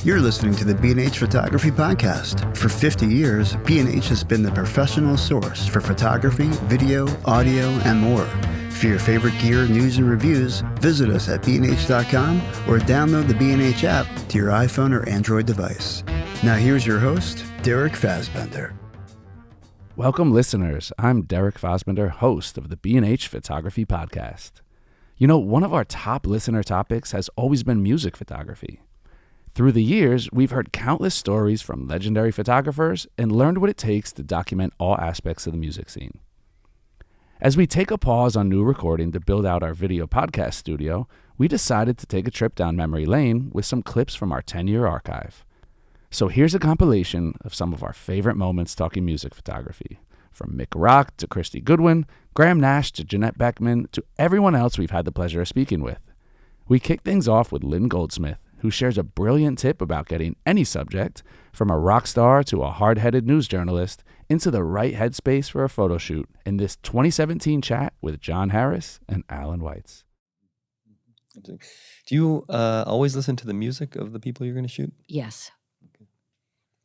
You're listening to the B&H Photography Podcast. For 50 years, B&H has been the professional source for photography, video, audio, and more. For your favorite gear, news, and reviews, visit us at bnh.com or download the B&H app to your iPhone or Android device. Now here's your host, Derek Fassbender. Welcome, listeners. I'm Derek Fassbender, host of the B&H Photography Podcast. You know, one of our top listener topics has always been music photography. Through the years, we've heard countless stories from legendary photographers and learned what it takes to document all aspects of the music scene. As we take a pause on new recording to build out our video podcast studio, we decided to take a trip down memory lane with some clips from our 10-year archive. So here's a compilation of some of our favorite moments talking music photography, from Mick Rock to Christie Goodwin, Graham Nash to Jeanette Beckman, to everyone else we've had the pleasure of speaking with. We kick things off with Lynn Goldsmith, who shares a brilliant tip about getting any subject, from a rock star to a hard-headed news journalist, into the right headspace for a photo shoot in this 2017 chat with John Harris and Alan Weitz. Do you always listen to the music of the people you're going to shoot? Yes. Okay.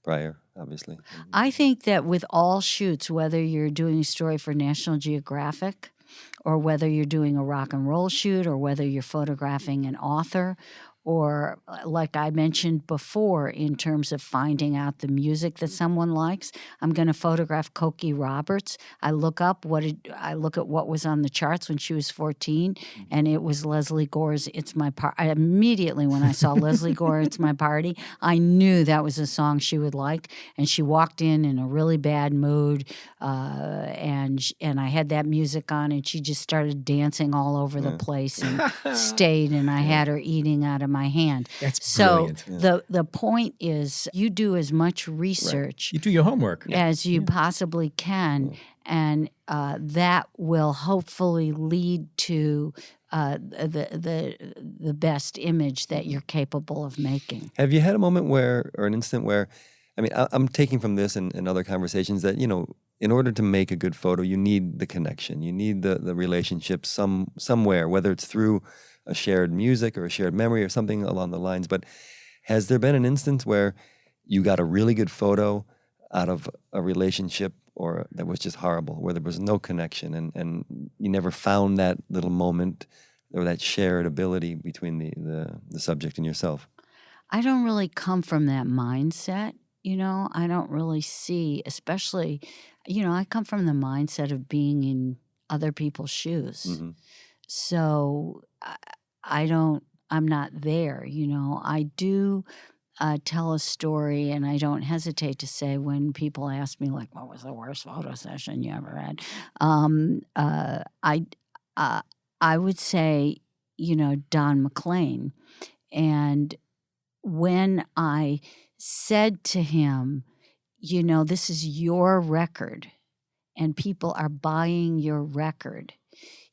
Prior, obviously. I think that with all shoots, whether you're doing a story for National Geographic or whether you're doing a rock and roll shoot or whether you're photographing an author, or like I mentioned before, in terms of finding out the music that someone likes, I'm going to photograph Cokie Roberts. I look at what was on the charts when she was 14, and it was Leslie Gore's "It's My Party." Immediately when I saw Leslie Gore, "It's My Party," I knew that was a song she would like. And she walked in a really bad mood, and I had that music on, and she just started dancing all over the place and stayed. And I had her eating out of my hand. That's brilliant. So the point is, you do as much research, you do your homework as you possibly can, and that will hopefully lead to the best image that you're capable of making. Have you had a moment or an instant where, I mean, I'm taking from this and other conversations that, you know, in order to make a good photo, you need the connection. You need the relationship somewhere, whether it's through a shared music or a shared memory or something along the lines. But has there been an instance where you got a really good photo out of a relationship or that was just horrible, where there was no connection and you never found that little moment or that shared ability between the subject and yourself? I don't really come from that mindset. You know, I don't really see, especially, you know, I come from the mindset of being in other people's shoes. Mm-hmm. So I'm not there, you know. I do tell a story, and I don't hesitate to say when people ask me, like, what was the worst photo session you ever had? I would say, you know, Don McLean. And when I said to him, you know, this is your record, and people are buying your record,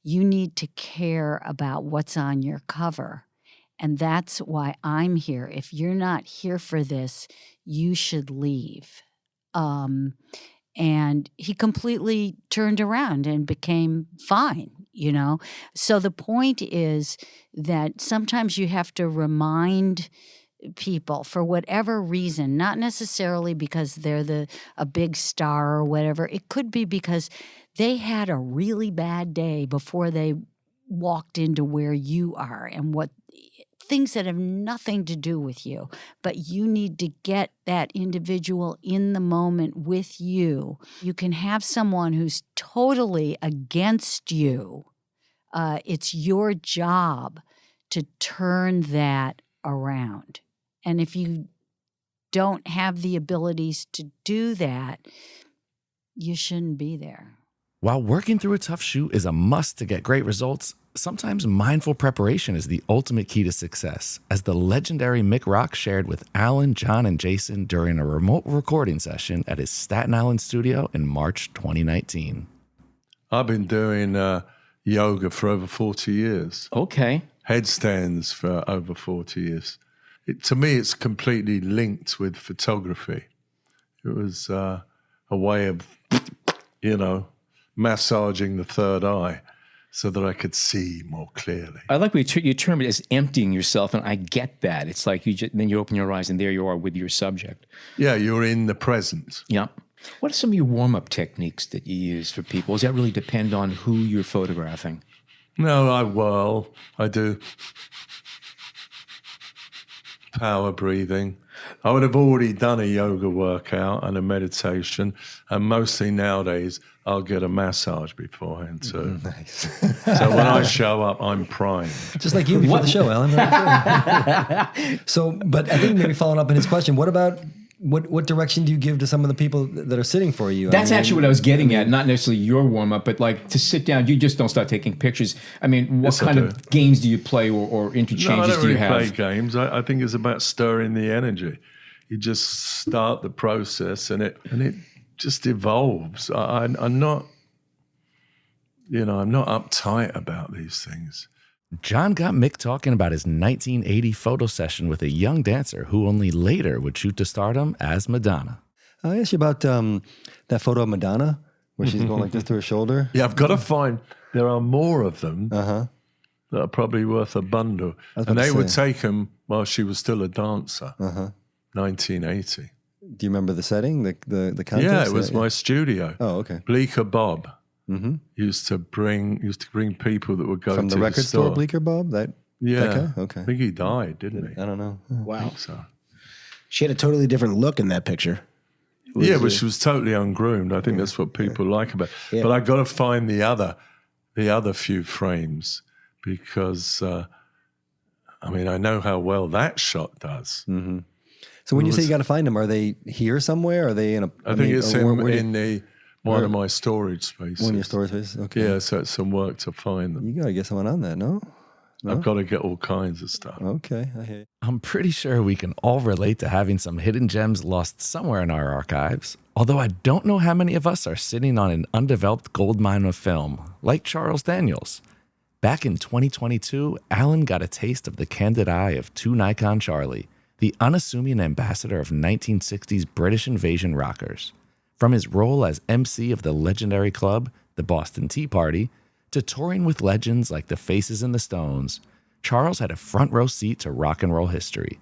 you need to care about what's on your cover. And that's why I'm here. If you're not here for this, you should leave. And he completely turned around and became fine, you know. So the point is that sometimes you have to remind people, for whatever reason, not necessarily because they're a big star or whatever. It could be because they had a really bad day before they walked into where you are, and what things that have nothing to do with you, but you need to get that individual in the moment with you. You can have someone who's totally against you. It's your job to turn that around. And if you don't have the abilities to do that, you shouldn't be there. While working through a tough shoot is a must to get great results, sometimes mindful preparation is the ultimate key to success, as the legendary Mick Rock shared with Alan, John, and Jason during a remote recording session at his Staten Island studio in March 2019. I've been doing yoga for over 40 years. Okay. Headstands for over 40 years. To me, it's completely linked with photography. It was a way of, you know, massaging the third eye. so that I could see more clearly. I like what you term it as emptying yourself, and I get that. It's like then you open your eyes, and there you are with your subject. Yeah, you're in the present. Yeah. What are some of your warm-up techniques that you use for people? Does that really depend on who you're photographing? No, I do power breathing. I would have already done a yoga workout and a meditation, and mostly nowadays I'll get a massage beforehand too. Nice. So when I show up, I'm primed. Just like you before the show, Alan. So, but I think maybe following up on his question, what about what direction do you give to some of the people that are sitting for you? That's actually what I was getting at, not necessarily your warm-up, but like to sit down, you just don't start taking pictures. I mean, what kind of games do you play or interchanges do you have? I don't really play games. I think it's about stirring the energy. You just start the process and it just evolves. I'm not uptight about these things. John got Mick talking about his 1980 photo session with a young dancer who only later would shoot to stardom as Madonna. I asked you about that photo of Madonna where she's going like this to her shoulder. Yeah, I've got to find, there are more of them that are probably worth a bundle. And they would take them while she was still a dancer, 1980. Do you remember the setting, the contest? Yeah, it was my studio. Oh, okay. Bleecker Bob. Used to bring people that would go from to the record store. Bleecker Bob. That guy? Okay. I think he died, didn't he? I don't know. Wow. I think so. She had a totally different look in that picture. But she was totally ungroomed. I think that's what people like about it. Yeah. But I got to find the other few frames because I know how well that shot does. Mm-hmm. So when you say you got to find them, are they here somewhere? Are they in a? I think it's in one of my storage spaces. One of your storage spaces? Okay. Yeah, so it's some work to find them. You got to get someone on that, no? I've got to get all kinds of stuff. Okay, I hear you. I'm pretty sure we can all relate to having some hidden gems lost somewhere in our archives, although I don't know how many of us are sitting on an undeveloped goldmine of film, like Charles Daniels. Back in 2022, Alan got a taste of the candid eye of two Nikon Charlie, the unassuming ambassador of 1960s British invasion rockers. From his role as MC of the legendary club, the Boston Tea Party, to touring with legends like the Faces and the Stones, Charles had a front row seat to rock and roll history.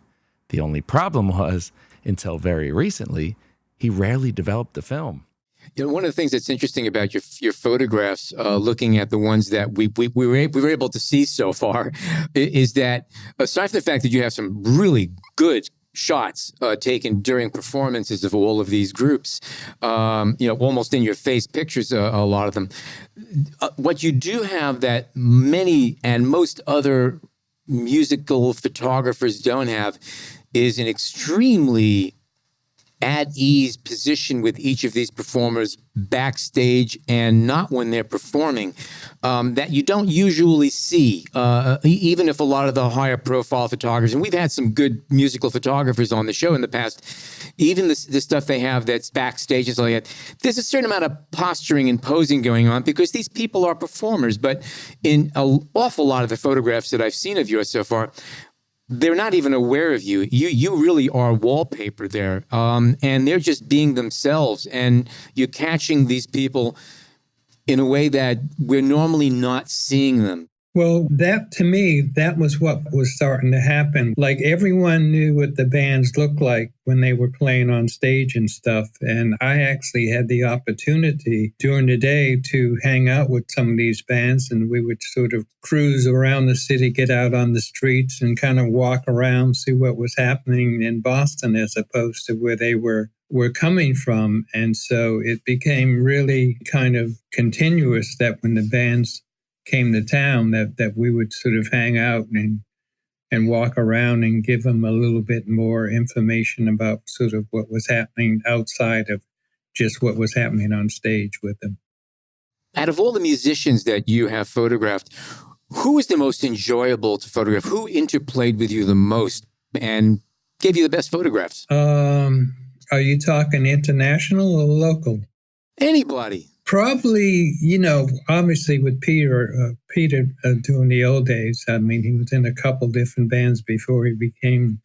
The only problem was, until very recently, he rarely developed the film. You know, one of the things that's interesting about your photographs, looking at the ones that we were able to see so far, is that aside from the fact that you have some really good shots taken during performances of all of these groups, almost in your face pictures, a lot of them. What you do have that many and most other musical photographers don't have is an extremely at ease position with each of these performers backstage and not when they're performing, that you don't usually see, even if a lot of the higher profile photographers, and we've had some good musical photographers on the show in the past, even the stuff they have that's backstage is like that, there's a certain amount of posturing and posing going on because these people are performers. But in an awful lot of the photographs that I've seen of yours so far, they're not even aware of you. You really are wallpaper there. And they're just being themselves. And you're catching these people in a way that we're normally not seeing them. Well, that to me, that was what was starting to happen. Like everyone knew what the bands looked like when they were playing on stage and stuff. And I actually had the opportunity during the day to hang out with some of these bands, and we would sort of cruise around the city, get out on the streets and kind of walk around, see what was happening in Boston as opposed to where they were coming from. And so it became really kind of continuous that when the bands came to town, that we would sort of hang out and walk around and give them a little bit more information about sort of what was happening outside of just what was happening on stage with them. Out of all the musicians that you have photographed, who was the most enjoyable to photograph? Who interplayed with you the most and gave you the best photographs? Are you talking international or local? Anybody. Probably, obviously with Peter during the old days. I mean, he was in a couple different bands before he became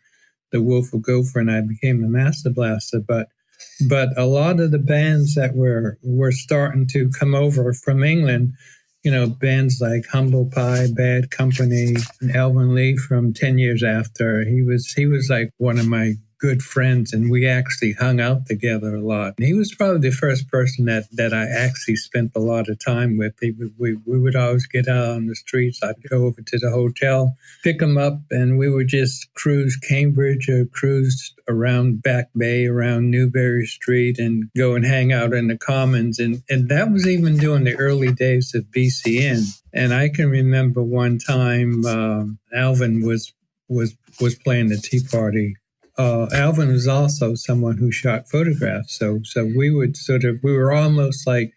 the Wolf of Gopher and I became the Master Blaster. But a lot of the bands that were starting to come over from England, bands like Humble Pie, Bad Company, and Alvin Lee from 10 Years After. He was like one of my good friends, and we actually hung out together a lot. And he was probably the first person that I actually spent a lot of time with. We would always get out on the streets. I'd go over to the hotel, pick him up, and we would just cruise Cambridge or cruise around Back Bay, around Newbury Street, and go and hang out in the Commons. And that was even during the early days of BCN. And I can remember one time Alvin was playing the Tea Party. Alvin was also someone who shot photographs. So we were almost like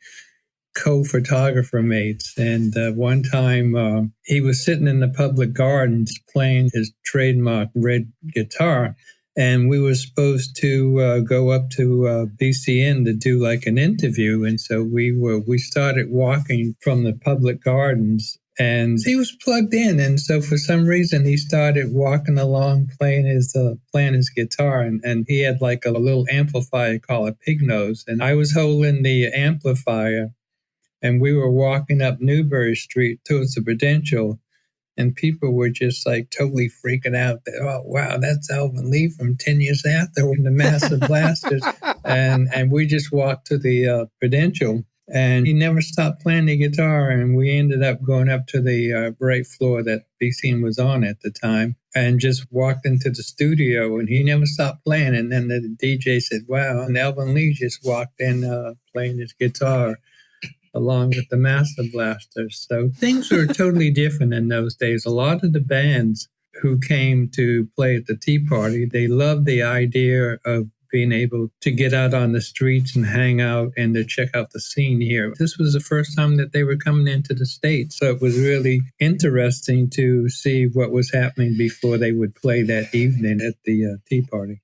co-photographer mates. And one time he was sitting in the public gardens playing his trademark red guitar. And we were supposed to go up to BCN to do like an interview. And so we started walking from the public gardens. And he was plugged in, and so for some reason he started walking along playing his guitar, and he had like a little amplifier called a pig nose, and I was holding the amplifier, and we were walking up Newbury Street towards the Prudential, and people were just like totally freaking out that, oh wow, that's Alvin Lee from 10 Years After with the Massive Blasters, and we just walked to the Prudential. And he never stopped playing the guitar, and we ended up going up to the right floor that BCN was on at the time, and just walked into the studio, and he never stopped playing. And then the DJ said, wow, and Alvin Lee just walked in playing his guitar along with the Master Blasters. So things were totally different in those days. A lot of the bands who came to play at the Tea Party, they loved the idea of being able to get out on the streets and hang out and to check out the scene here. This was the first time that they were coming into the States. So it was really interesting to see what was happening before they would play that evening at the Tea Party.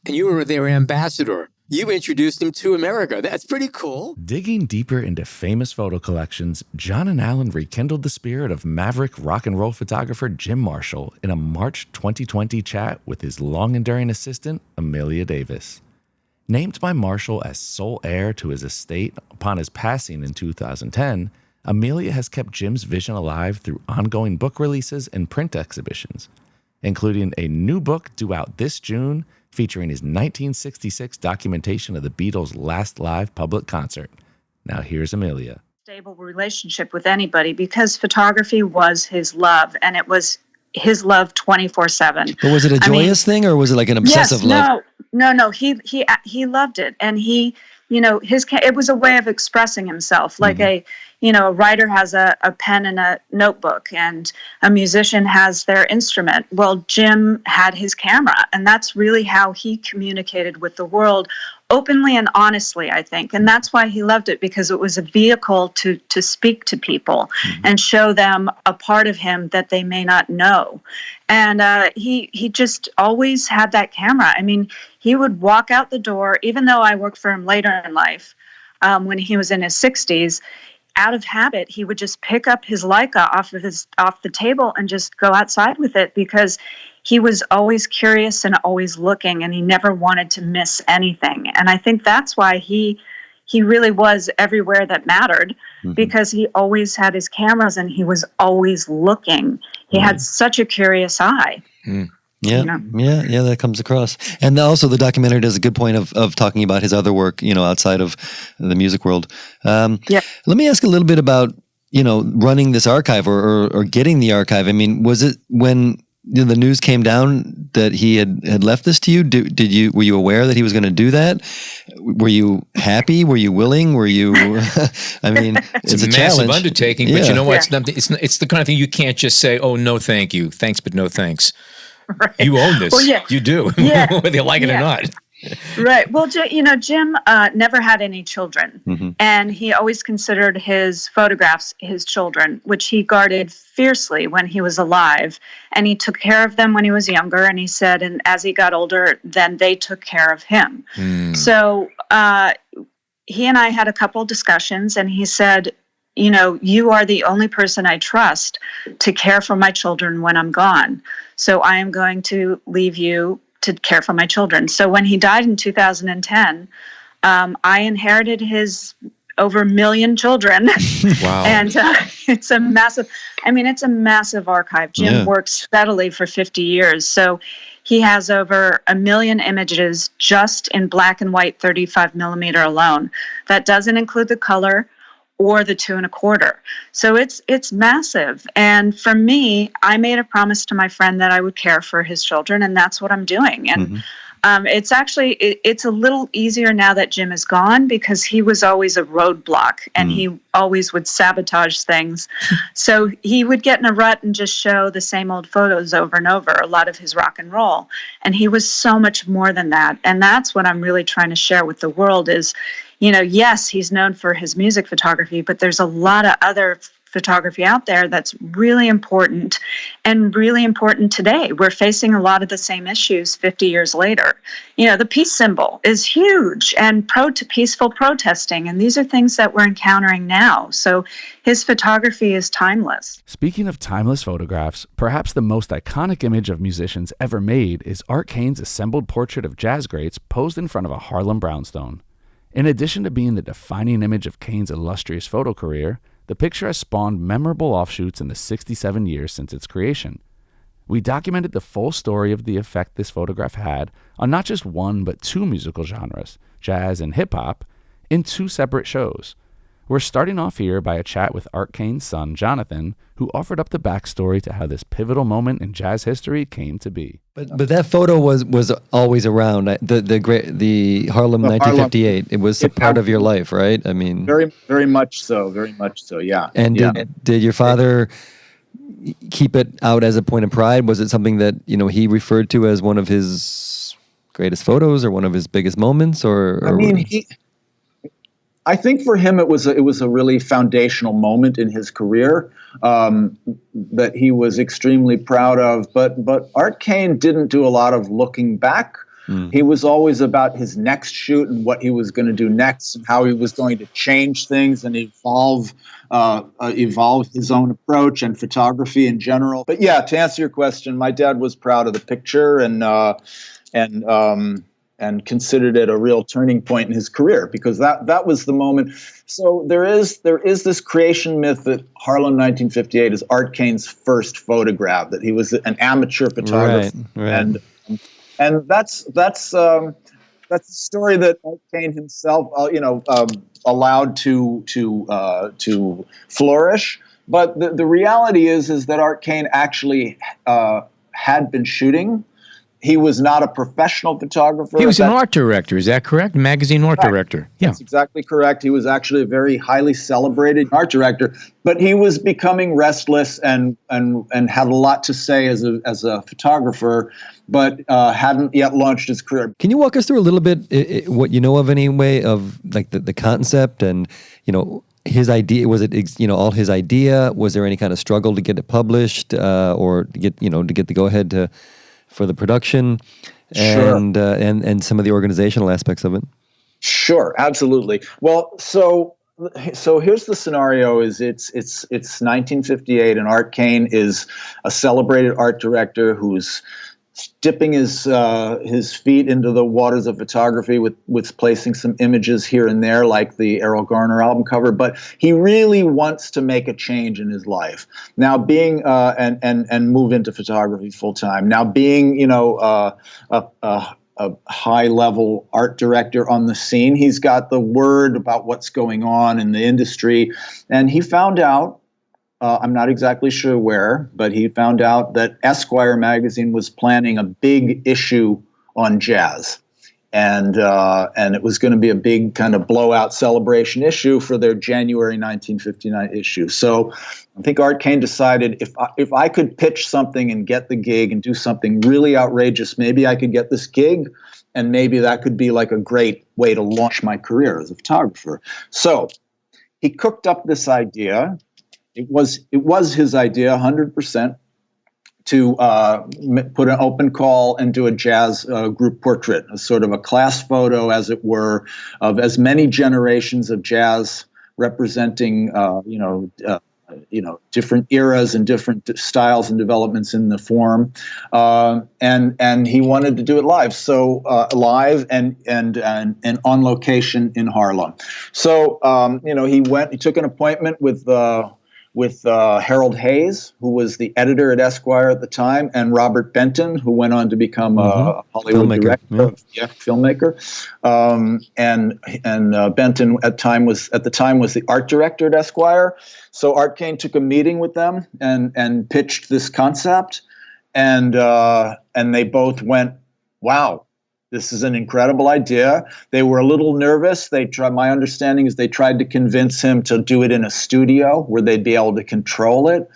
And you were their ambassador. You introduced him to America. That's pretty cool. Digging deeper into famous photo collections, John and Alan rekindled the spirit of maverick rock and roll photographer Jim Marshall in a March 2020 chat with his long-enduring assistant, Amelia Davis. Named by Marshall as sole heir to his estate upon his passing in 2010, Amelia has kept Jim's vision alive through ongoing book releases and print exhibitions, including a new book due out this June featuring his 1966 documentation of the Beatles' last live public concert. Now here's Amelia. Stable relationship with anybody because photography was his love, and it was his love 24/7. But was it a joyous thing, or was it like an obsessive love? No. He loved it, and he, it was a way of expressing himself, like a writer has a pen and a notebook, and a musician has their instrument. Well, Jim had his camera, and that's really how he communicated with the world, openly and honestly, I think. And that's why he loved it, because it was a vehicle to speak to people and show them a part of him that they may not know. And he just always had that camera. I mean, he would walk out the door, even though I worked for him later in life, when he was in his 60s, out of habit, he would just pick up his Leica off the table and just go outside with it, because he was always curious and always looking, and he never wanted to miss anything. And I think that's why he really was everywhere that mattered, because he always had his cameras and he was always looking. He had such a curious eye. Yeah, that comes across. And also the documentary does a good point of talking about his other work, outside of the music world. Let me ask a little bit about, running this archive or getting the archive. I mean, was it when the news came down that he had left this to you? Were you aware that he was going to do that? Were you happy? Were you willing? Were you? I mean, it's a massive challenge. undertaking, but you know what? It's the kind of thing you can't just say, "Oh, no, thank you, thanks, but no thanks." Right. You own this. Well, you do, whether you like it or not. Right. Well, Jim never had any children, and he always considered his photographs his children, which he guarded fiercely when he was alive. And he took care of them when he was younger, and he said, and as he got older, then they took care of him. So he and I had a couple discussions, and he said, you are the only person I trust to care for my children when I'm gone. So I am going to leave you to care for my children. So when he died in 2010, I inherited his over 1 million children. Wow. And it's a massive archive. Jim worked steadily for 50 years. So he has over 1 million images just in black and white 35 millimeter alone. That doesn't include the color or the 2 1/4. So it's massive. And for me, I made a promise to my friend that I would care for his children, and that's what I'm doing. And it's actually, it's a little easier now that Jim is gone, because he was always a roadblock and he always would sabotage things. So he would get in a rut and just show the same old photos over and over, a lot of his rock and roll. And he was so much more than that. And that's what I'm really trying to share with the world is, yes, he's known for his music photography, but there's a lot of other photography out there that's really important and really important today. We're facing a lot of the same issues 50 years later. The peace symbol is huge, and peaceful protesting, and these are things that we're encountering now. So his photography is timeless. Speaking of timeless photographs, perhaps the most iconic image of musicians ever made is Art Kane's assembled portrait of jazz greats posed in front of a Harlem brownstone. In addition to being the defining image of Kane's illustrious photo career, the picture has spawned memorable offshoots in the 67 years since its creation. We documented the full story of the effect this photograph had on not just one but 2 musical genres, jazz and hip-hop, in 2 separate shows. We're starting off here by a chat with Art Kane's son, Jonathan, who offered up the backstory to how this pivotal moment in jazz history came to be. But that photo was always around. The Harlem 1958. It was a part of your life, right? I mean, very much so. Very much so. Yeah. And did your father keep it out as a point of pride? Was it something that he referred to as one of his greatest photos or one of his biggest moments? I think for him it was a really foundational moment in his career that he was extremely proud of. But Art Kane didn't do a lot of looking back. He was always about his next shoot and what he was going to do next and how he was going to change things and evolve his own approach and photography in general. But yeah, to answer your question, my dad was proud of the picture and considered it a real turning point in his career, because that was the moment. So there is this creation myth that Harlem 1958 is Art Kane's first photograph, that he was an amateur photographer, right. and that's a story that Art Kane himself allowed to flourish. But the reality is that Art Kane actually had been shooting. He was not a professional photographer. He was an art director. Is that correct? Magazine art director. Yeah. That's exactly correct. He was actually a very highly celebrated art director, but he was becoming restless and had a lot to say as a photographer, but hadn't yet launched his career. Can you walk us through a little bit what you know of anyway of like the concept and his idea? Was it all his idea? Was there any kind of struggle to get it published or to get the go ahead for the production and some of the organizational aspects of it? Sure, absolutely. Well, so here's the scenario: is it's 1958, and Art Kane is a celebrated art director who's dipping his feet into the waters of photography with placing some images here and there, like the Errol Garner album cover. But he really wants to make a change in his life. Now, being and move into photography full time. Now, being a high level art director on the scene, he's got the word about what's going on in the industry, and he found out. I'm not exactly sure where, but he found out that Esquire magazine was planning a big issue on jazz, and it was going to be a big kind of blowout celebration issue for their January 1959 issue. So I think Art Kane decided if I could pitch something and get the gig and do something really outrageous, maybe I could get this gig, and maybe that could be like a great way to launch my career as a photographer. So he cooked up this idea. It was his idea, 100%, to put an open call and do a jazz group portrait, a sort of a class photo, as it were, of as many generations of jazz representing, different eras and different styles and developments in the form, and he wanted to do it live, so live and on location in Harlem. So he took an appointment with Harold Hayes, who was the editor at Esquire at the time, and Robert Benton, who went on to become a Hollywood filmmaker, filmmaker. And Benton at the time was the art director at Esquire. So Art Kane took a meeting with them and pitched this concept, and they both went, "Wow, this is an incredible idea." They were a little nervous. My understanding is they tried to convince him to do it in a studio where they'd be able to control it.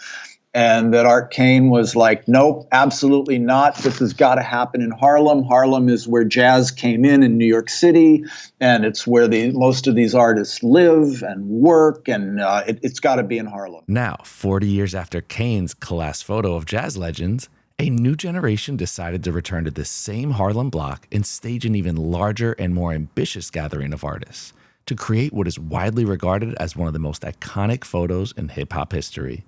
And that Art Kane was like, "Nope, absolutely not. This has got to happen in Harlem. Harlem is where jazz came in New York City, and it's where most of these artists live and work, and it's got to be in Harlem." Now, 40 years after Kane's class photo of jazz legends, a new generation decided to return to this same Harlem block and stage an even larger and more ambitious gathering of artists to create what is widely regarded as one of the most iconic photos in hip-hop history.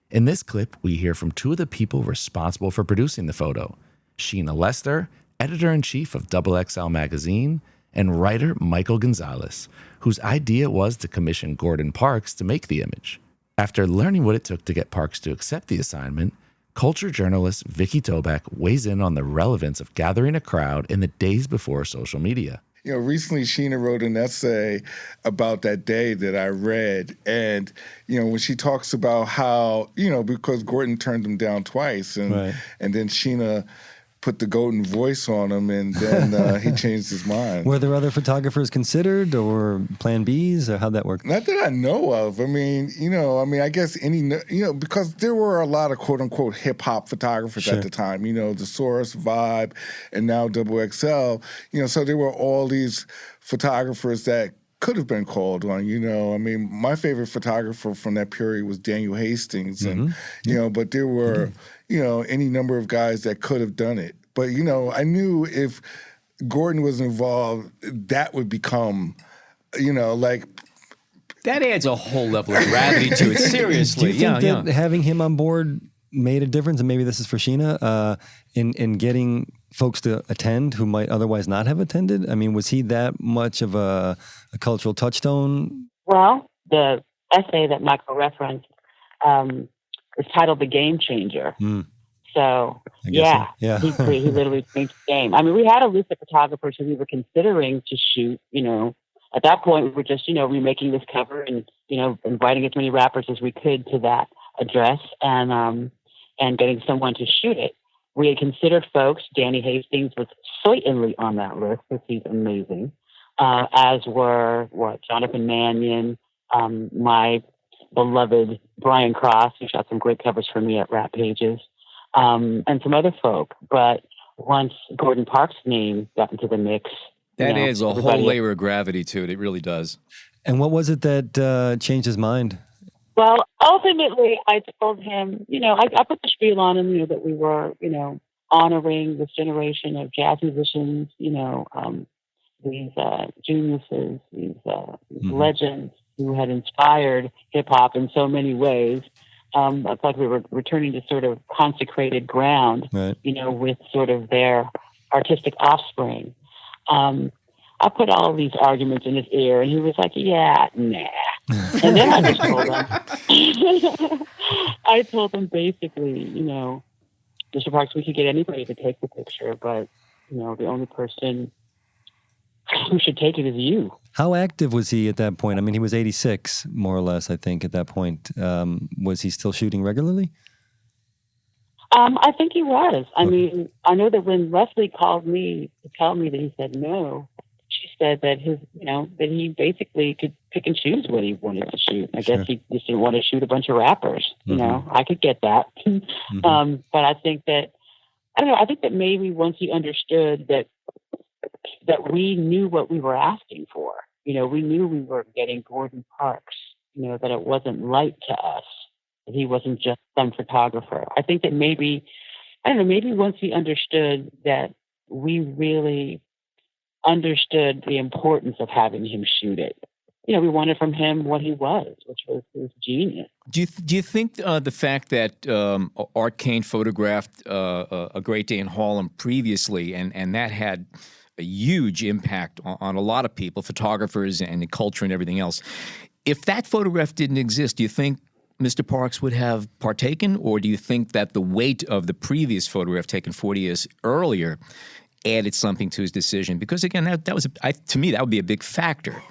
In this clip, we hear from two of the people responsible for producing the photo, Sheena Lester, editor-in-chief of XXL magazine, and writer Michael Gonzales, whose idea was to commission Gordon Parks to make the image. After learning what it took to get Parks to accept the assignment, culture journalist Vikki Tobak weighs in on the relevance of gathering a crowd in the days before social media. Recently Sheena wrote an essay about that day that I read. And, when she talks about how, because Gordon turned him down twice and then Sheena put the golden voice on him, and then he changed his mind. Were there other photographers considered, or plan Bs, or how'd that work? Not that I know of. I guess because there were a lot of quote unquote hip hop photographers at the time, the Source, Vibe, and now XXL, so there were all these photographers that could have been called on, my favorite photographer from that period was Daniel Hastings, and, but there were, any number of guys that could have done it. But, I knew if Gordon was involved, that would become, that adds a whole level of gravity to it, seriously. Do you think that having him on board made a difference, and maybe this is for Sheena, in getting folks to attend who might otherwise not have attended? Was he that much of a cultural touchstone? Well, the essay that Michael referenced is titled "The Game Changer." So, he literally changed the game. We had a list of photographers who we were considering to shoot. At that point, we were just, remaking this cover and, inviting as many rappers as we could to that address and getting someone to shoot it. We had considered folks. Danny Hastings was certainly on that list because he's amazing, as were Jonathan Mannion, my beloved Brian Cross, who shot some great covers for me at Rap Pages, and some other folk. But once Gordon Parks' name got into the mix, that adds a whole layer of gravity to it. It really does. And what was it that changed his mind? Well, ultimately, I told him, I put the spiel on him, that we were, honoring this generation of jazz musicians, these geniuses, these legends who had inspired hip hop in so many ways. It's like we were returning to sort of consecrated ground, with sort of their artistic offspring. I put all of these arguments in his ear, and he was like, "Yeah, nah." And then I just told him, I told him basically, Mr. Parks, we could get anybody to take the picture, but, the only person who should take it is you. How active was he at that point? He was 86, more or less, I think, at that point. Was he still shooting regularly? I think he was. I I know that when Leslie called me to tell me that he said no, she said that that he basically could pick and choose what he wanted to shoot. I guess he just didn't want to shoot a bunch of rappers. I could get that. But I think that, I think that maybe once he understood that we knew what we were asking for, we knew we were getting Gordon Parks, that it wasn't light to us, that he wasn't just some photographer. I think that maybe once he understood that we really understood the importance of having him shoot it, we wanted from him what he was, which was his genius. Do you think the fact that Art Kane photographed A Great Day in Harlem previously, and that had a huge impact on a lot of people, photographers and the culture and everything else, if that photograph didn't exist, do you think Mr. Parks would have partaken, or do you think that the weight of the previous photograph taken 40 years earlier added something to his decision? Because again, that was to me that would be a big factor.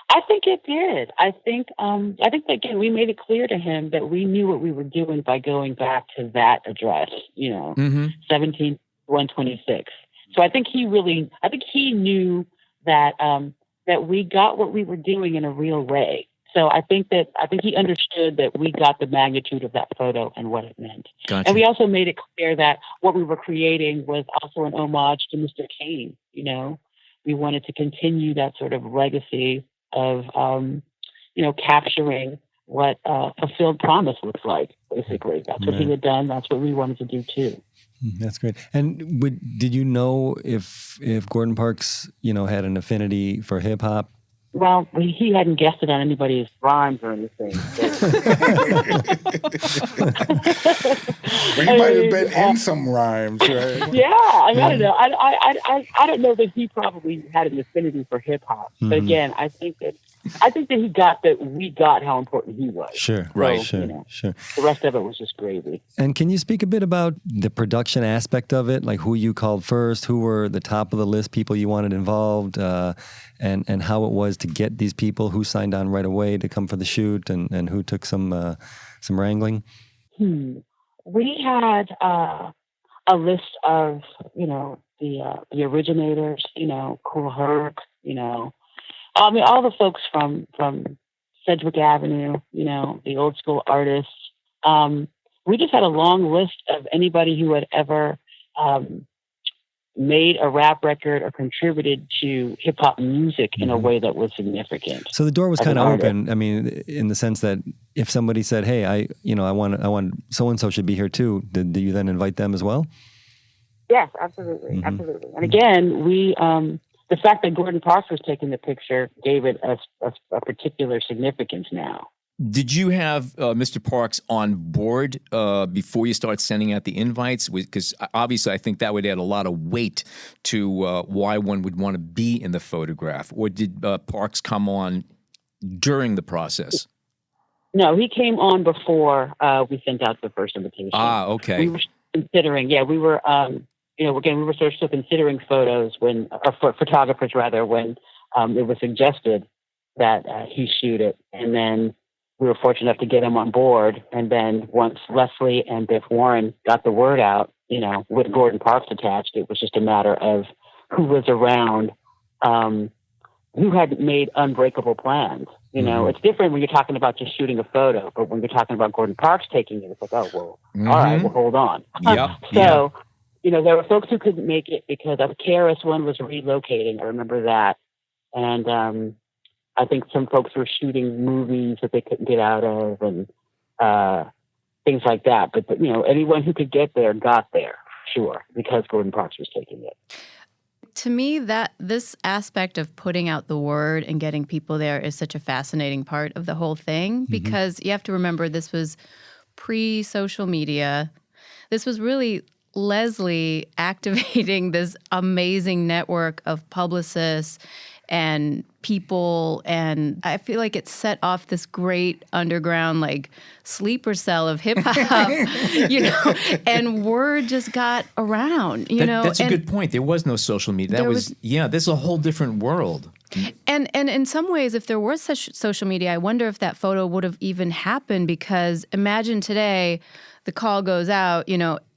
I think it did. I think again, we made it clear to him that we knew what we were doing by going back to that address, 17126. So I think he knew that that we got what we were doing in a real way. So I think he understood that we got the magnitude of that photo and what it meant. Gotcha. And we also made it clear that what we were creating was also an homage to Mr. Kane. We wanted to continue that sort of legacy of, capturing what a fulfilled promise looks like, basically. That's what he had done. That's what we wanted to do, too. That's great. And did you know if Gordon Parks, had an affinity for hip-hop? Well, he hadn't guessed it on anybody's rhymes or anything. Well, he might have been in some rhymes, right? Yeah, I don't know. I don't know that he probably had an affinity for hip hop. Mm-hmm. But again, I think that he got that we got how important he was. Sure, right. So, sure. The rest of it was just gravy. And can you speak a bit about the production aspect of it, like who you called first, who were the top of the list people you wanted involved, and how it was to get these people, who signed on right away to come for the shoot, and who took some wrangling? We had a list of the originators, Cool Herc, all the folks from Sedgwick Avenue, the old school artists. We just had a long list of anybody who had ever made a rap record or contributed to hip hop music in a way that was significant. So the door was kind of open. I mean, in the sense that if somebody said, "Hey, I want so and so should be here too," did you then invite them as well? Yes, absolutely, absolutely. And again, we the fact that Gordon Parks was taking the picture gave it a particular significance now. Did you have Mr. Parks on board before you start sending out the invites? Because obviously I think that would add a lot of weight to why one would want to be in the photograph. Or did Parks come on during the process? No, he came on before we sent out the first invitation. Ah, okay. We were considering, we were, again, we were sort of still considering photographers rather, when it was suggested that he shoot it. And then we were fortunate enough to get him on board. And then once Leslie and Biff Warren got the word out, with Gordon Parks attached, it was just a matter of who was around, who had made unbreakable plans. It's different when you're talking about just shooting a photo, but when you're talking about Gordon Parks taking it, it's like, oh, well, all right, well, hold on. So, there were folks who couldn't make it because of KRS-One was relocating. I remember that. And, I think some folks were shooting movies that they couldn't get out of and things like that. But anyone who could get there got there, sure, because Gordon Parks was taking it. To me, that this aspect of putting out the word and getting people there is such a fascinating part of the whole thing, because you have to remember this was pre-social media. This was really Leslie activating this amazing network of publicists and people, and I feel like it set off this great underground sleeper cell of hip hop, and word just got around, That's a good point. There was no social media. This is a whole different world. And in some ways, if there was such social media, I wonder if that photo would have even happened, because imagine today, the call goes out,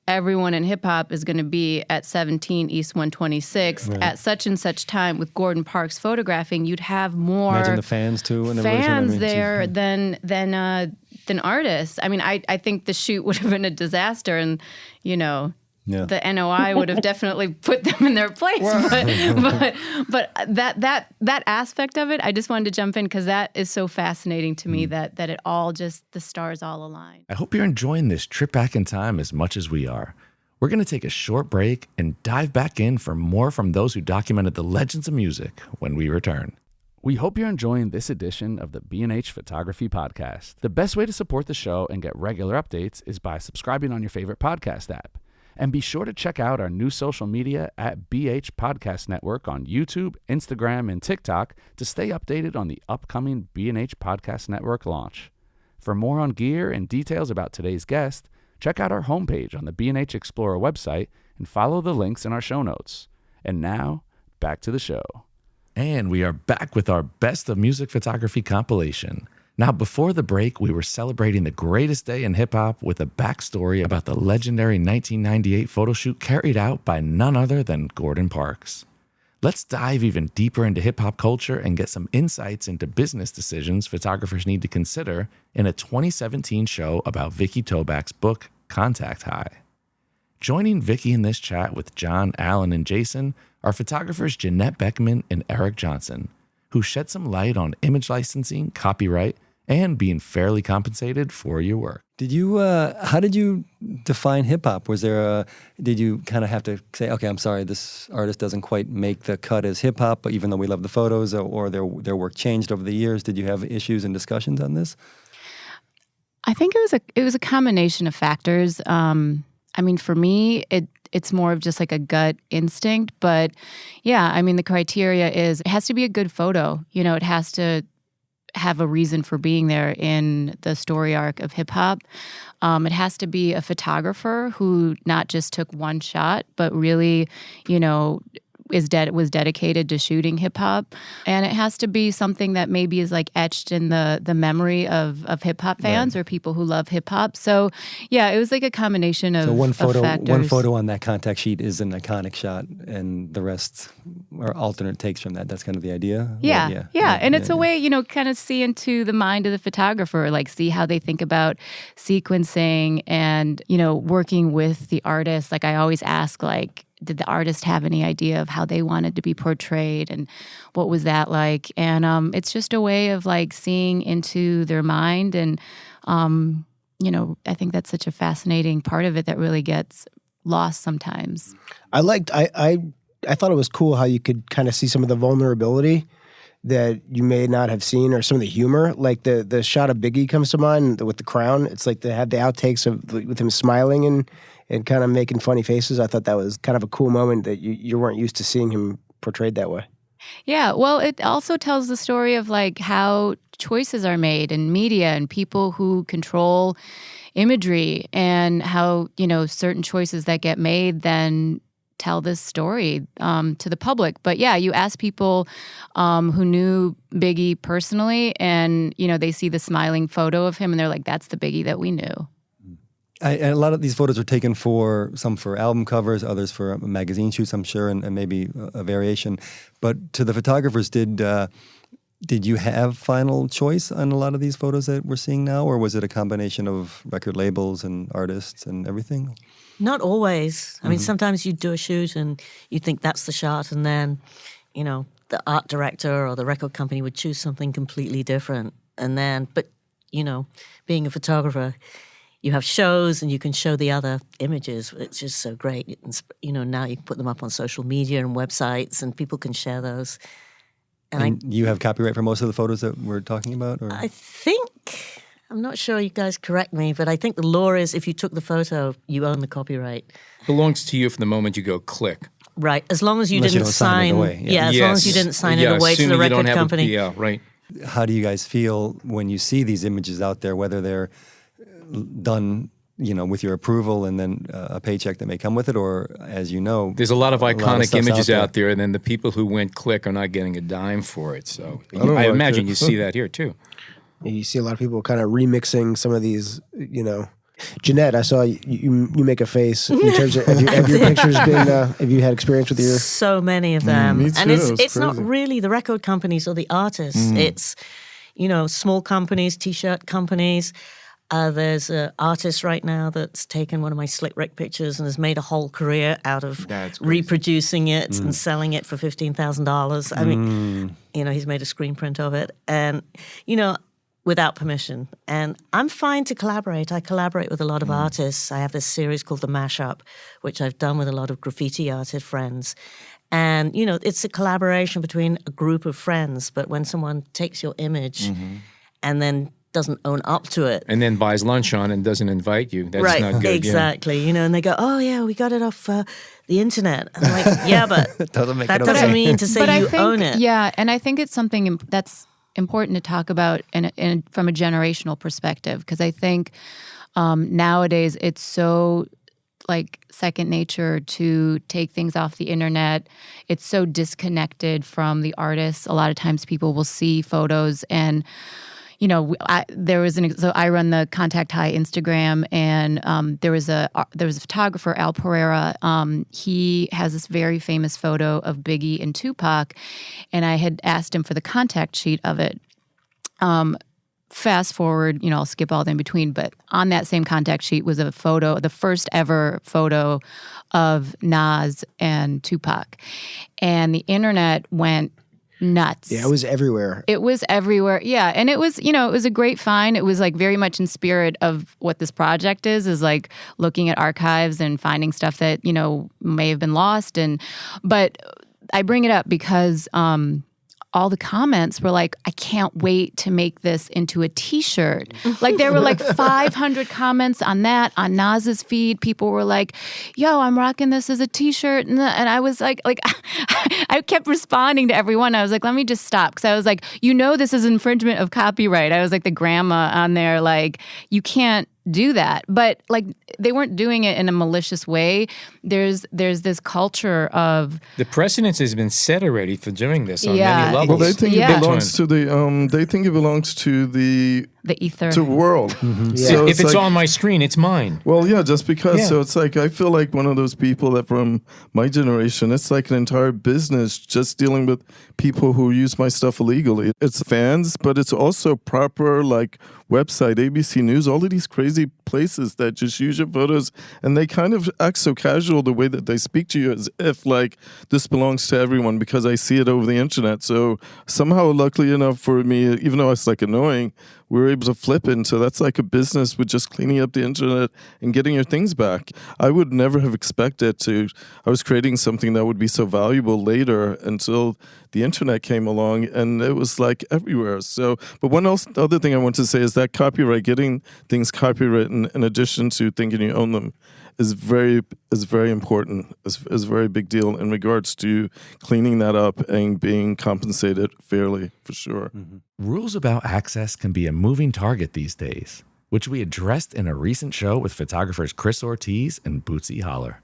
everyone in hip-hop is going to be at 17 East 126 at such and such time with Gordon Parks photographing. You'd have more imagine the fans too, and fans there than artists. I mean, I think the shoot would have been a disaster, and the NOI would have definitely put them in their place. But that aspect of it, I just wanted to jump in because that is so fascinating to me that it all just, the stars all align. I hope you're enjoying this trip back in time as much as we are. We're going to take a short break and dive back in for more from those who documented the legends of music when we return. We hope you're enjoying this edition of the B&H Photography Podcast. The best way to support the show and get regular updates is by subscribing on your favorite podcast app. And be sure to check out our new social media at BH Podcast Network on YouTube, Instagram, and TikTok to stay updated on the upcoming B&H Podcast Network launch. For more on gear and details about today's guest, check out our homepage on the B&H Explorer website and follow the links in our show notes. And now, back to the show. And we are back with our Best of Music Photography compilation. Now, before the break, we were celebrating the greatest day in hip-hop with a backstory about the legendary 1998 photo shoot carried out by none other than Gordon Parks. Let's dive even deeper into hip-hop culture and get some insights into business decisions photographers need to consider in a 2017 show about Vikki Tobak's book, Contact High. Joining Vikki in this chat with John, Alan, and Jason are photographers Jeanette Beckman and Eric Johnson, who shed some light on image licensing, copyright, and being fairly compensated for your work. Did you? How did you define hip hop? Was there did you kind of have to say, okay, I'm sorry, this artist doesn't quite make the cut as hip hop, but even though we love the photos, or their work changed over the years? Did you have issues and discussions on this? I think it was a combination of factors. I mean, for me, it's more of just like a gut instinct. But yeah, I mean, the criteria is it has to be a good photo. You know, it has to have a reason for being there in the story arc of hip hop. It has to be a photographer who not just took one shot, but really, you know, was dedicated to shooting hip hop. And it has to be something that maybe is like etched in the memory of hip hop fans, right, or people who love hip hop. So yeah, it was like a combination of, one factors. One photo on that contact sheet is an iconic shot, and the rest are alternate takes from that. That's kind of the idea. Yeah. And it's a way, you know, kind of see into the mind of the photographer, like see how they think about sequencing and, you know, working with the artist. Like I always ask, like, did the artist have any idea of how they wanted to be portrayed, and what was that like? And it's just a way of like seeing into their mind. And, you know, I think that's such a fascinating part of it that really gets lost sometimes. I thought it was cool how you could kind of see some of the vulnerability that you may not have seen, or some of the humor. Like the shot of Biggie comes to mind with the crown. It's like they had the outtakes with him smiling and kind of making funny faces. I thought that was kind of a cool moment that you weren't used to seeing him portrayed that way. Yeah, well, it also tells the story of like how choices are made in media and people who control imagery, and how, you know, certain choices that get made then tell this story to the public. But yeah, you ask people who knew Biggie personally, and, you know, they see the smiling photo of him and they're like, that's the Biggie that we knew. And a lot of these photos were taken some for album covers, others for magazine shoots, I'm sure, and maybe a variation. But to the photographers, did you have final choice on a lot of these photos that we're seeing now, or was it a combination of record labels and artists and everything? Not always. I mean, sometimes you do a shoot and you think that's the shot, and then, you know, the art director or the record company would choose something completely different. And then, but, you know, being a photographer, you have shows and you can show the other images. It's just so great. You know, now you can put them up on social media and websites, and people can share those. And you have copyright for most of the photos that we're talking about? Or? I think, I'm not sure, you guys correct me, but I think the law is if you took the photo, you own the copyright. It belongs to you from the moment you go click. Right, as long as you didn't sign it away. Yeah, as long as you didn't sign it away to the record company. Yeah, right. How do you guys feel when you see these images out there, whether they're done, you know, with your approval and then a paycheck that may come with it, or, as you know, there's a lot of iconic images out there, and then the people who went click are not getting a dime for it. So I imagine you see that here too. You see a lot of people kind of remixing some of these, you know. Jeanette, I saw you make a face in terms of have your pictures been, have you had experience with your... So many of them. Me too. And it's not really the record companies or the artists. It's, you know, small companies, T-shirt companies. There's an artist right now that's taken one of my Slick Rick pictures and has made a whole career out of reproducing it and selling it for $15,000. I mean, you know, he's made a screen print of it. And, you know, without permission. And I'm fine to collaborate. I collaborate with a lot of artists. I have this series called The Mashup, which I've done with a lot of graffiti artist friends. And, you know, it's a collaboration between a group of friends. But when someone takes your image and then doesn't own up to it. And then buys lunch on and doesn't invite you. That's right, not good. Exactly. You know, and they go, oh, yeah, we got it off the internet. I'm like, yeah, but that doesn't mean to say you own it. Yeah, and I think it's something that's important to talk about in from a generational perspective, because I think nowadays it's so like second nature to take things off the internet. It's so disconnected from the artists. A lot of times people will see photos and, you know, so I run the Contact High Instagram, and there was a photographer, Al Pereira. He has this very famous photo of Biggie and Tupac, and I had asked him for the contact sheet of it. Fast forward, you know, I'll skip all the in between, but on that same contact sheet was a photo, the first ever photo of Nas and Tupac, and the internet went nuts. Yeah, it was everywhere. It was everywhere. Yeah. And it was, you know, it was a great find. It was like very much in spirit of what this project is like looking at archives and finding stuff that, you know, may have been lost. But I bring it up because all the comments were like, I can't wait to make this into a T-shirt. Like there were like 500 comments on that, on Nas's feed. People were like, yo, I'm rocking this as a T-shirt. And I was like I kept responding to everyone. I was like, let me just stop. Because I was like, you know, this is infringement of copyright. I was like the grandma on there, like, you can't do that. But like they weren't doing it in a malicious way. There's this culture of the precedence has been set already for doing this on many levels. Well, they think it belongs to the ether, to the world. So if it's on my screen, it's mine. Well, yeah, just because. Yeah. So it's like I feel like one of those people that from my generation. It's like an entire business just dealing with people who use my stuff illegally. It's fans, but it's also proper like website, ABC News, all of these crazy places that just use your photos, and they kind of act so casual the way that they speak to you as if like this belongs to everyone because I see it over the internet. So somehow, luckily enough for me, even though it's like annoying, we were able to flip it into that's like a business with just cleaning up the internet and getting your things back. I would never have expected I was creating something that would be so valuable later until the internet came along and it was like everywhere. So, but other thing I want to say is that copyright, getting things copywritten in addition to thinking you own them is very important. It's a very big deal in regards to cleaning that up and being compensated fairly, for sure. Mm-hmm. Rules about access can be a moving target these days, which we addressed in a recent show with photographers Chris Ortiz and Bootsy Holler.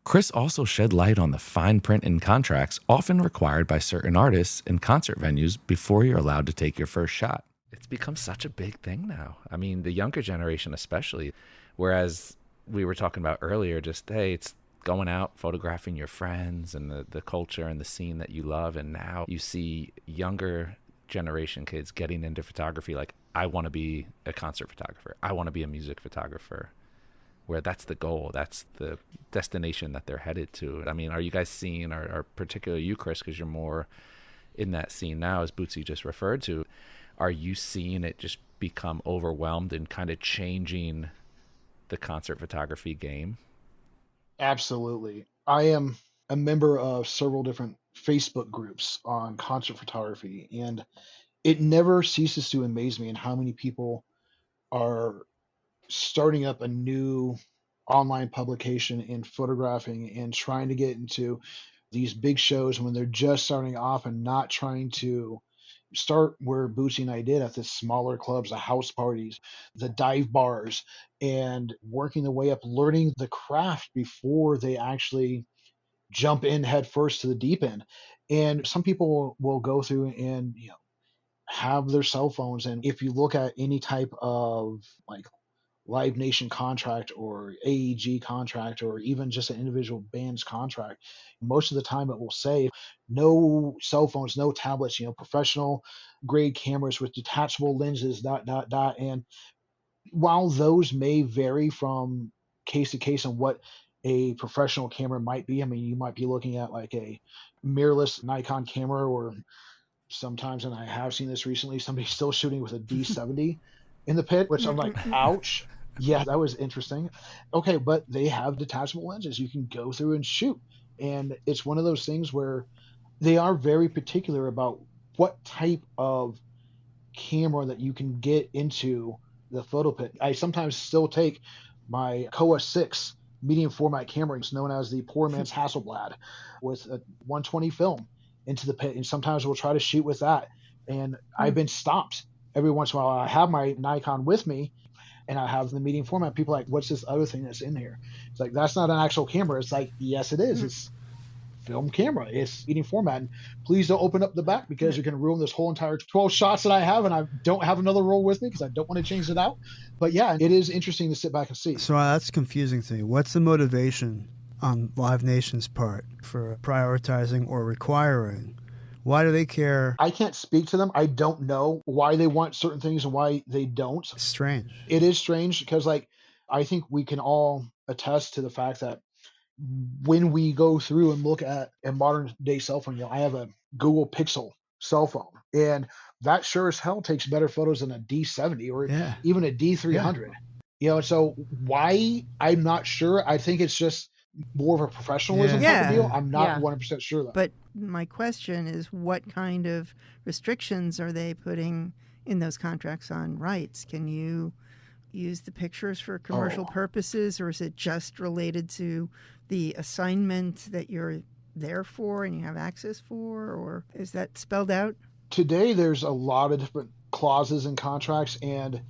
Chris also shed light on the fine print in contracts often required by certain artists in concert venues before you're allowed to take your first shot. It's become such a big thing now. I mean, the younger generation especially, whereas we were talking about earlier, just, hey, it's going out, photographing your friends and the culture and the scene that you love. And now you see younger generation kids getting into photography. Like, I want to be a concert photographer. I want to be a music photographer, where that's the goal. That's the destination that they're headed to. I mean, are you guys seeing, or particularly you, Chris, because you're more in that scene now, as Bootsy just referred to, are you seeing it just become overwhelmed and kind of changing the concert photography game? Absolutely. I am a member of several different Facebook groups on concert photography, and it never ceases to amaze me in how many people are starting up a new online publication in photographing and trying to get into these big shows when they're just starting off and not trying to start where Bootsy and I did at the smaller clubs, the house parties, the dive bars, and working their way up, learning the craft before they actually jump in head first to the deep end. And some people will go through and have their cell phones, and if you look at any type of like Live Nation contract or AEG contract or even just an individual band's contract, most of the time it will say no cell phones, no tablets, professional grade cameras with detachable lenses, ... And while those may vary from case to case on what a professional camera might be, I mean, you might be looking at like a mirrorless Nikon camera or sometimes, and I have seen this recently, somebody's still shooting with a D70 in the pit, which I'm like, ouch. Yeah, that was interesting. Okay, but they have detachable lenses. You can go through and shoot. And it's one of those things where they are very particular about what type of camera that you can get into the photo pit. I sometimes still take my Kowa 6 medium format camera, it's known as the poor man's Hasselblad, with a 120 film into the pit. And sometimes we'll try to shoot with that. And I've been stopped every once in a while. I have my Nikon with me and I have the medium format. People are like, what's this other thing that's in here? It's like, that's not an actual camera. It's like, yes, it is. It's film camera. It's medium format. And please don't open up the back because you're going to ruin this whole entire 12 shots that I have. And I don't have another roll with me because I don't want to change it out. But yeah, it is interesting to sit back and see. So that's confusing to me. What's the motivation on Live Nation's part for prioritizing or requiring? Why do they care? I can't speak to them. I don't know why they want certain things and why they don't. It's strange. It is strange because, like, I think we can all attest to the fact that when we go through and look at a modern day cell phone, I have a Google Pixel cell phone, and that sure as hell takes better photos than a D70 or even a D300. So why? I'm not sure. I think it's just more of a professionalism type of deal. I'm not 100% sure though. But my question is, what kind of restrictions are they putting in those contracts on rights? Can you use the pictures for commercial purposes, or is it just related to the assignment that you're there for and you have access for, or is that spelled out? Today, there's a lot of different clauses in contracts, and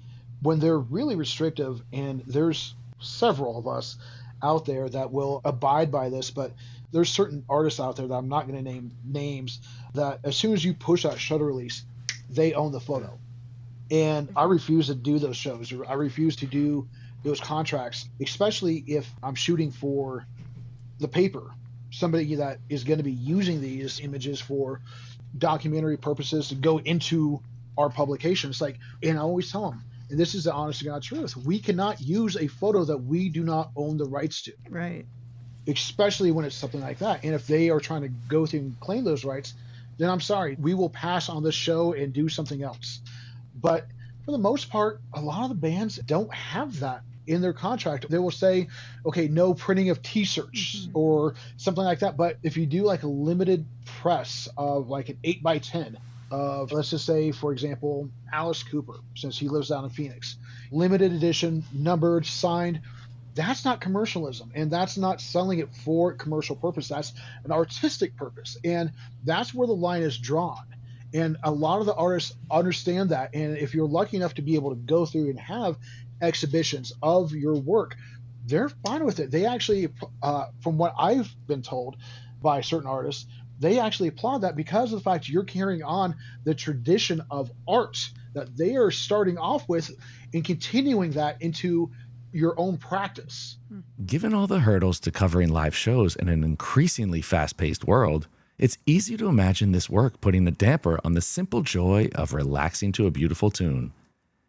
when they're really restrictive, and there's several of us out there that will abide by this, but there's certain artists out there that I'm not going to name names, that as soon as you push that shutter release, they own the photo. And I refuse to do those shows, or I refuse to do those contracts, especially if I'm shooting for the paper, somebody that is going to be using these images for documentary purposes to go into our publication. It's like, and I always tell them, and this is the honest to God truth, we cannot use a photo that we do not own the rights to. Right. Especially when it's something like that. And if they are trying to go through and claim those rights, then I'm sorry, we will pass on this show and do something else. But for the most part, a lot of the bands don't have that in their contract. They will say, okay, no printing of T-shirts or something like that. But if you do like a limited press of like an 8x10 of, let's just say, for example, Alice Cooper, since he lives down in Phoenix, limited edition, numbered, signed, that's not commercialism, and that's not selling it for commercial purpose. That's an artistic purpose, and that's where the line is drawn. And a lot of the artists understand that. And if you're lucky enough to be able to go through and have exhibitions of your work, they're fine with it. They actually, from what I've been told by certain artists, they actually applaud that because of the fact you're carrying on the tradition of art that they are starting off with and continuing that into your own practice. Given all the hurdles to covering live shows in an increasingly fast-paced world, it's easy to imagine this work putting a damper on the simple joy of relaxing to a beautiful tune.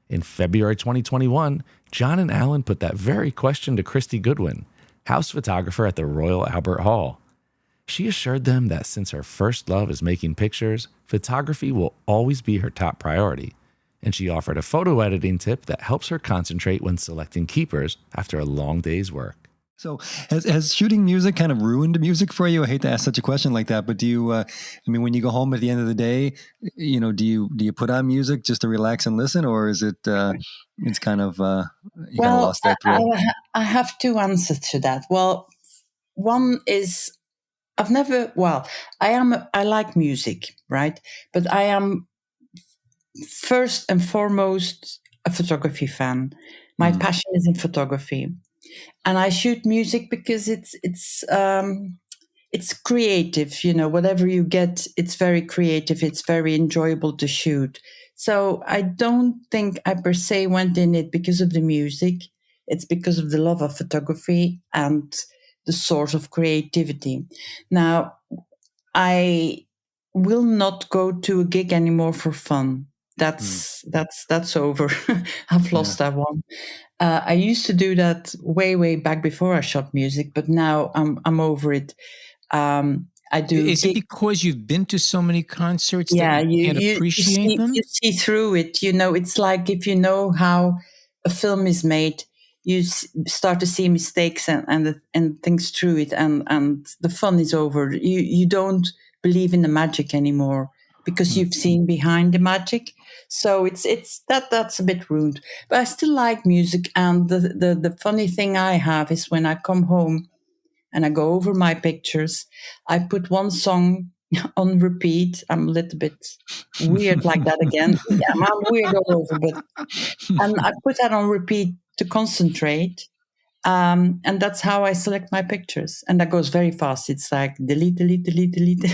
In February 2021, John and Alan put that very question to Christie Goodwin, house photographer at the Royal Albert Hall. She assured them that since her first love is making pictures, photography will always be her top priority, and she offered a photo editing tip that helps her concentrate when selecting keepers after a long day's work. So has shooting music kind of ruined music for you? I hate to ask such a question like that, but do you, when you go home at the end of the day, do you put on music just to relax and listen, or is it, it's kind of, you kind of lost that thrill? I have two answers to that. Well, one is I like music, right? But I am first and foremost a photography fan. My passion is in photography. And I shoot music because it's creative, whatever you get, it's very creative. It's very enjoyable to shoot. So I don't think I per se went in it because of the music. It's because of the love of photography and the source of creativity. Now, I will not go to a gig anymore for fun. That's over. I've lost that one. I used to do that way back before I shot music, but now I'm over it. I do. Is it because you've been to so many concerts that you can't appreciate them? You see through it. It's like if you know how a film is made, you start to see mistakes and things through it, and the fun is over. You don't believe in the magic anymore because you've seen behind the magic. So that's a bit rude. But I still like music, and the funny thing I have is when I come home and I go over my pictures, I put one song on repeat. I'm a little bit weird like that again. Yeah, I'm weird all over, and I put that on repeat to concentrate. And that's how I select my pictures. And that goes very fast. It's like delete, delete, delete, delete.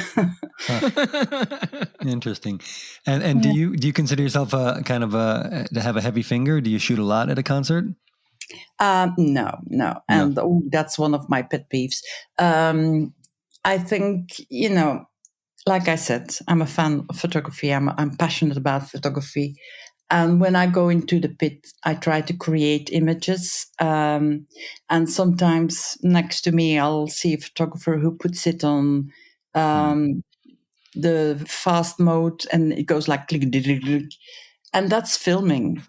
Interesting. And do you consider yourself to have a heavy finger? Do you shoot a lot at a concert? No. And that's one of my pet peeves. I think, like I said, I'm a fan of photography. I'm passionate about photography. And when I go into the pit, I try to create images. And sometimes next to me, I'll see a photographer who puts it on the fast mode, and it goes like click, click, click, click. And that's filming.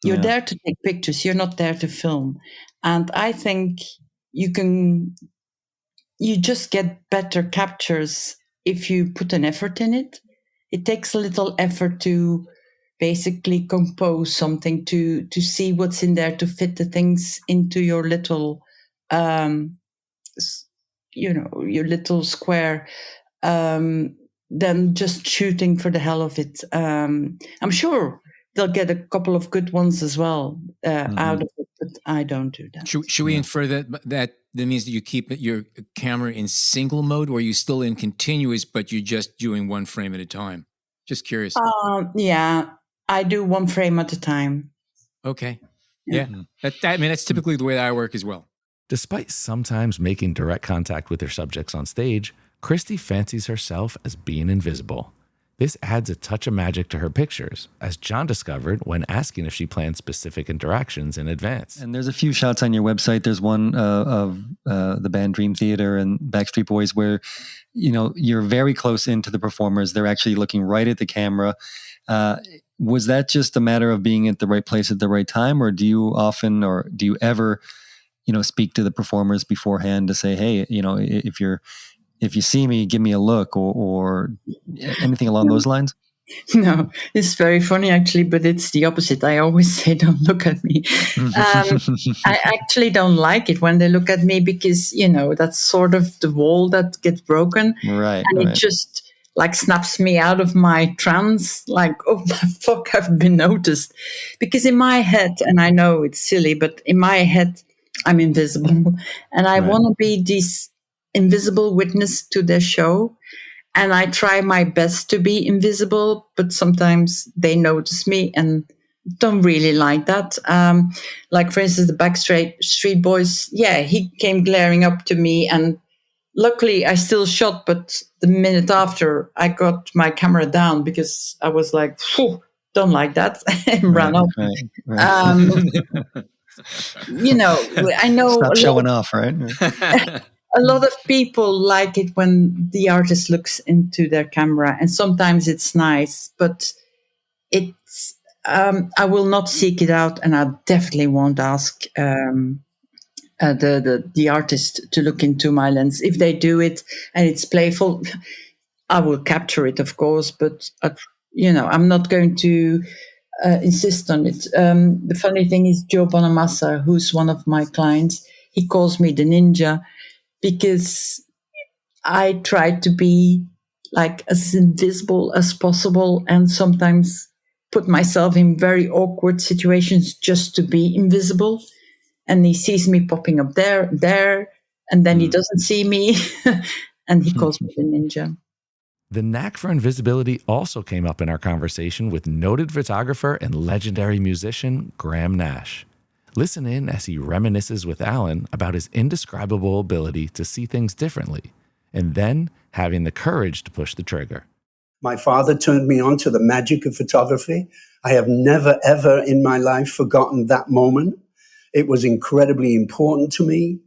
You're there to take pictures. You're not there to film. And I think you just get better captures if you put an effort in it. It takes a little effort to basically compose something, to see what's in there, to fit the things into your little, your little square, than just shooting for the hell of it. I'm sure they'll get a couple of good ones as well out of it, but I don't do that. Should we infer that means that you keep your camera in single mode, or are you still in continuous, but you're just doing one frame at a time? Just curious. Yeah, I do one frame at a time. Okay. Yeah. That's typically the way that I work as well. Despite sometimes making direct contact with her subjects on stage, Christie fancies herself as being invisible. This adds a touch of magic to her pictures, as John discovered when asking if she planned specific interactions in advance. And there's a few shots on your website. There's one of the band Dream Theater and Backstreet Boys where, you're very close into the performers. They're actually looking right at the camera. Was that just a matter of being at the right place at the right time, or do you often, or do you ever, speak to the performers beforehand to say, hey, if you see me, give me a look, or anything along those lines? No, it's very funny actually, but it's the opposite. I always say, don't look at me. I actually don't like it when they look at me because, that's sort of the wall that gets broken. Right. And it just like snaps me out of my trance, like, oh my fuck, I've been noticed. Because in my head, and I know it's silly, but in my head, I'm invisible. And I want to be this invisible witness to their show. And I try my best to be invisible, but sometimes they notice me and don't really like that. Like, for instance, the Backstreet Boys, he came glaring up to me, and luckily I still shot, but the minute after I got my camera down because I was like, don't like that, and ran off. I know. Stop showing off, right? A lot of people like it when the artist looks into their camera, and sometimes it's nice, but it's I will not seek it out, and I definitely won't ask the artist to look into my lens. If they do it and it's playful, I will capture it, of course, but I'm not going to insist on it. The funny thing is, Joe Bonamassa, who's one of my clients, he calls me the ninja, because I try to be like as invisible as possible, and sometimes put myself in very awkward situations just to be invisible. And he sees me popping up there, and then he doesn't see me, and he calls me the ninja. The knack for invisibility also came up in our conversation with noted photographer and legendary musician Graham Nash. Listen in as he reminisces with Alan about his indescribable ability to see things differently, and then having the courage to push the trigger. My father turned me on to the magic of photography. I have never, ever in my life forgotten that moment. It was incredibly important to me.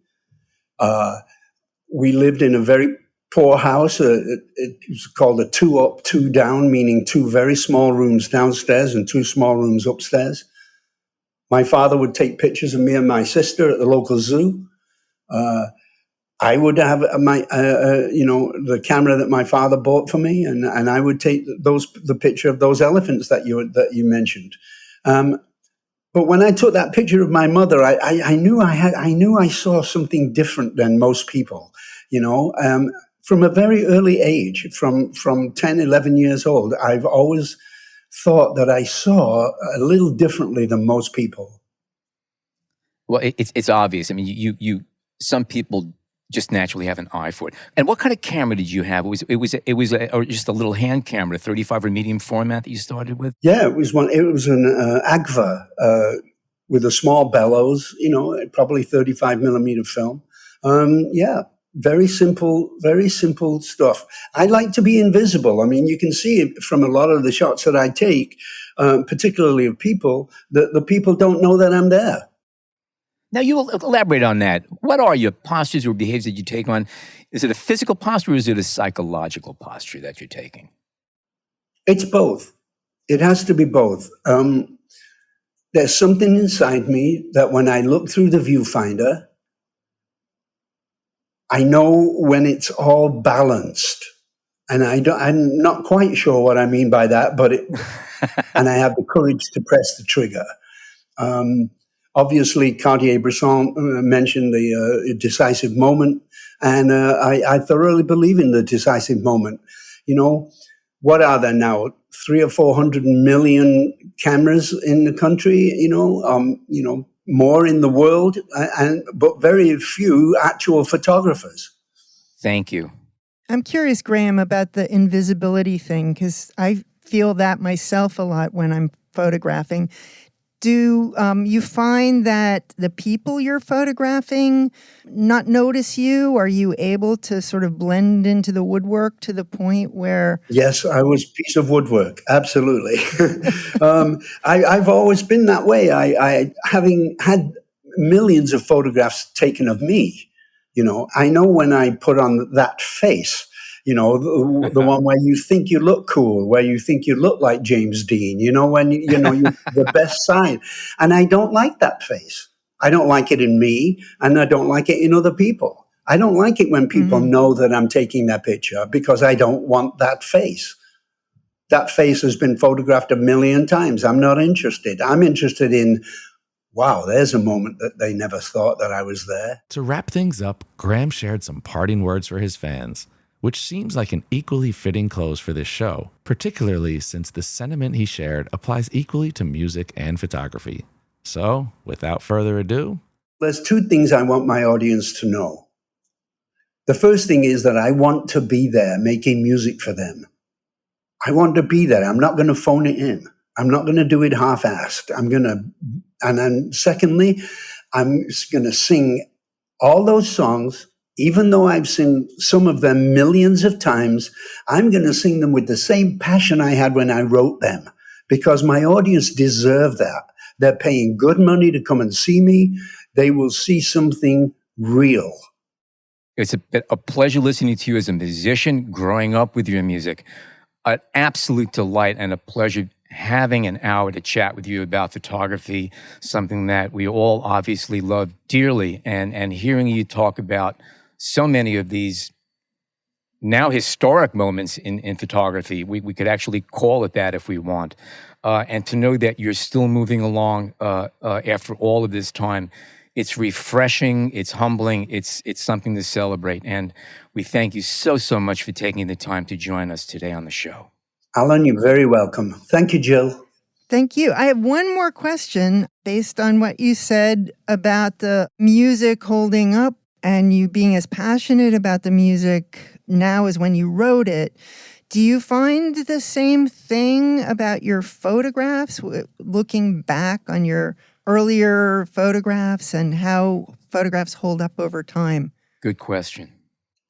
We lived in a very poor house. It was called a 2 up, 2 down, meaning 2 very small rooms downstairs and 2 small rooms upstairs. My father would take pictures of me and my sister at the local zoo. I would have the camera that my father bought for me, and I would take the picture of those elephants that you mentioned. But when I took that picture of my mother, I knew I saw something different than most people. From a very early age, from 10, 11 years old, I've always thought that I saw a little differently than most people. Well, it's obvious. I mean, you some people just naturally have an eye for it. And what kind of camera did you have? It was just a little hand camera, 35 or medium format that you started with? Yeah, it was an Agfa with a small bellows, probably 35 millimeter film. Very simple stuff. I like to be invisible. I mean, you can see it from a lot of the shots that I take, particularly of people, that the people don't know that I'm there. Now, you elaborate on that. What are your postures or behaviors that you take on? Is it a physical posture or is it a psychological posture that you're taking? It's both. It has to be both. There's something inside me that when I look through the viewfinder, I know when it's all balanced. And I'm not quite sure what I mean by that, but and I have the courage to press the trigger. Obviously, Cartier-Bresson mentioned the decisive moment, and I thoroughly believe in the decisive moment. What are there now? 300 or 400 million cameras in the country. More in the world, but very few actual photographers. Thank you. I'm curious, Graham, about the invisibility thing, because I feel that myself a lot when I'm photographing. Do you find that the people you're photographing not notice you? Are you able to sort of blend into the woodwork to the point where... Yes, I was a piece of woodwork. Absolutely. I've always been that way. I having had millions of photographs taken of me, I know when I put on that face, the one where you think you look cool, where you think you look like James Dean, when you're the best side. And I don't like that face. I don't like it in me, and I don't like it in other people. I don't like it when people know that I'm taking that picture, because I don't want that face. That face has been photographed 1 million times. I'm not interested. I'm interested in, wow, there's a moment that they never thought that I was there. To wrap things up, Graham shared some parting words for his fans, which seems like an equally fitting close for this show, particularly since the sentiment he shared applies equally to music and photography. So, without further ado... There's 2 things I want my audience to know. The first thing is that I want to be there making music for them. I want to be there. I'm not going to phone it in. I'm not going to do it half-assed. And then secondly, I'm going to sing all those songs. Even though I've sung some of them millions of times, I'm going to sing them with the same passion I had when I wrote them, because my audience deserve that. They're paying good money to come and see me. They will see something real. It's a pleasure listening to you as a musician, growing up with your music. An absolute delight and a pleasure having an hour to chat with you about photography, something that we all obviously love dearly, and hearing you talk about so many of these now historic moments in photography. We could actually call it that if we want. And to know that you're still moving along after all of this time, it's refreshing, it's humbling, it's something to celebrate. And we thank you so much for taking the time to join us today on the show. Alan, you're very welcome. Thank you, Jill. Thank you. I have one more question based on what you said about the music holding up and you being as passionate about the music now as when you wrote it. Do you find the same thing about your photographs, looking back on your earlier photographs and how photographs hold up over time? Good question.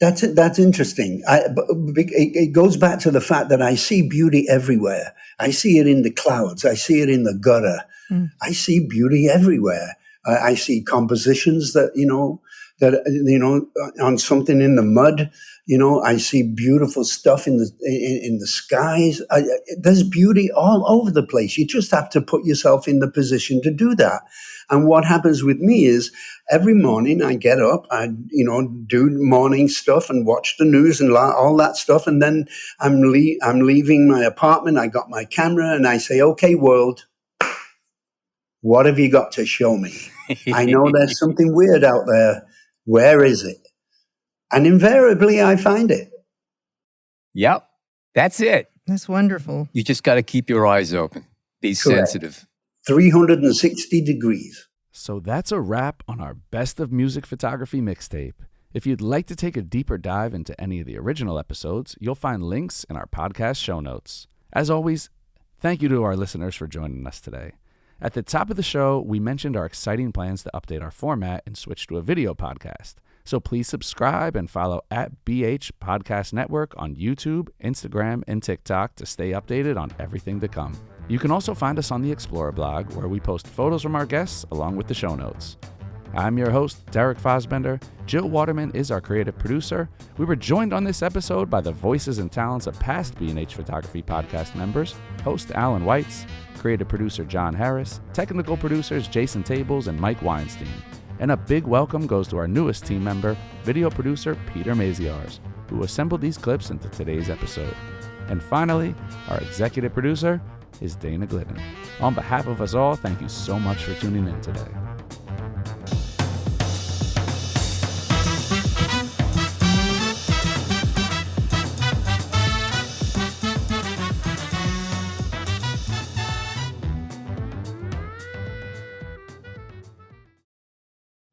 That's interesting. It goes back to the fact that I see beauty everywhere. I see it in the clouds. I see it in the gutter. I see beauty everywhere. I see compositions that, that, on something in the mud, I see beautiful stuff in the skies. There's beauty all over the place. You just have to put yourself in the position to do that. And what happens with me is every morning I get up, I do morning stuff and watch the news and all that stuff. And then I'm leaving my apartment. I got my camera and I say, okay, world, what have you got to show me? I know there's something weird out there. Where is it? And invariably I find it. Yep. That's it. That's wonderful. You just got to keep your eyes open. Be Correct. sensitive. 360 degrees. So that's a wrap on our Best of Music Photography mixtape. If you'd like to take a deeper dive into any of the original episodes, you'll find links in our podcast show notes. As always, thank you to our listeners for joining us today. At the top of the show, we mentioned our exciting plans to update our format and switch to a video podcast. So please subscribe and follow at BH Podcast Network on YouTube, Instagram, and TikTok to stay updated on everything to come. You can also find us on the Explorer blog, where we post photos from our guests along with the show notes. I'm your host, Derek Fosbender. Jill Waterman is our creative producer. We were joined on this episode by the voices and talents of past B&H Photography podcast members, host Alan Weitz, creative producer John Harris, technical producers Jason Tables and Mike Weinstein. And a big welcome goes to our newest team member, video producer Peter Maziars, who assembled these clips into today's episode. And finally, our executive producer is Dana Glidden. On behalf of us all, thank you so much for tuning in today.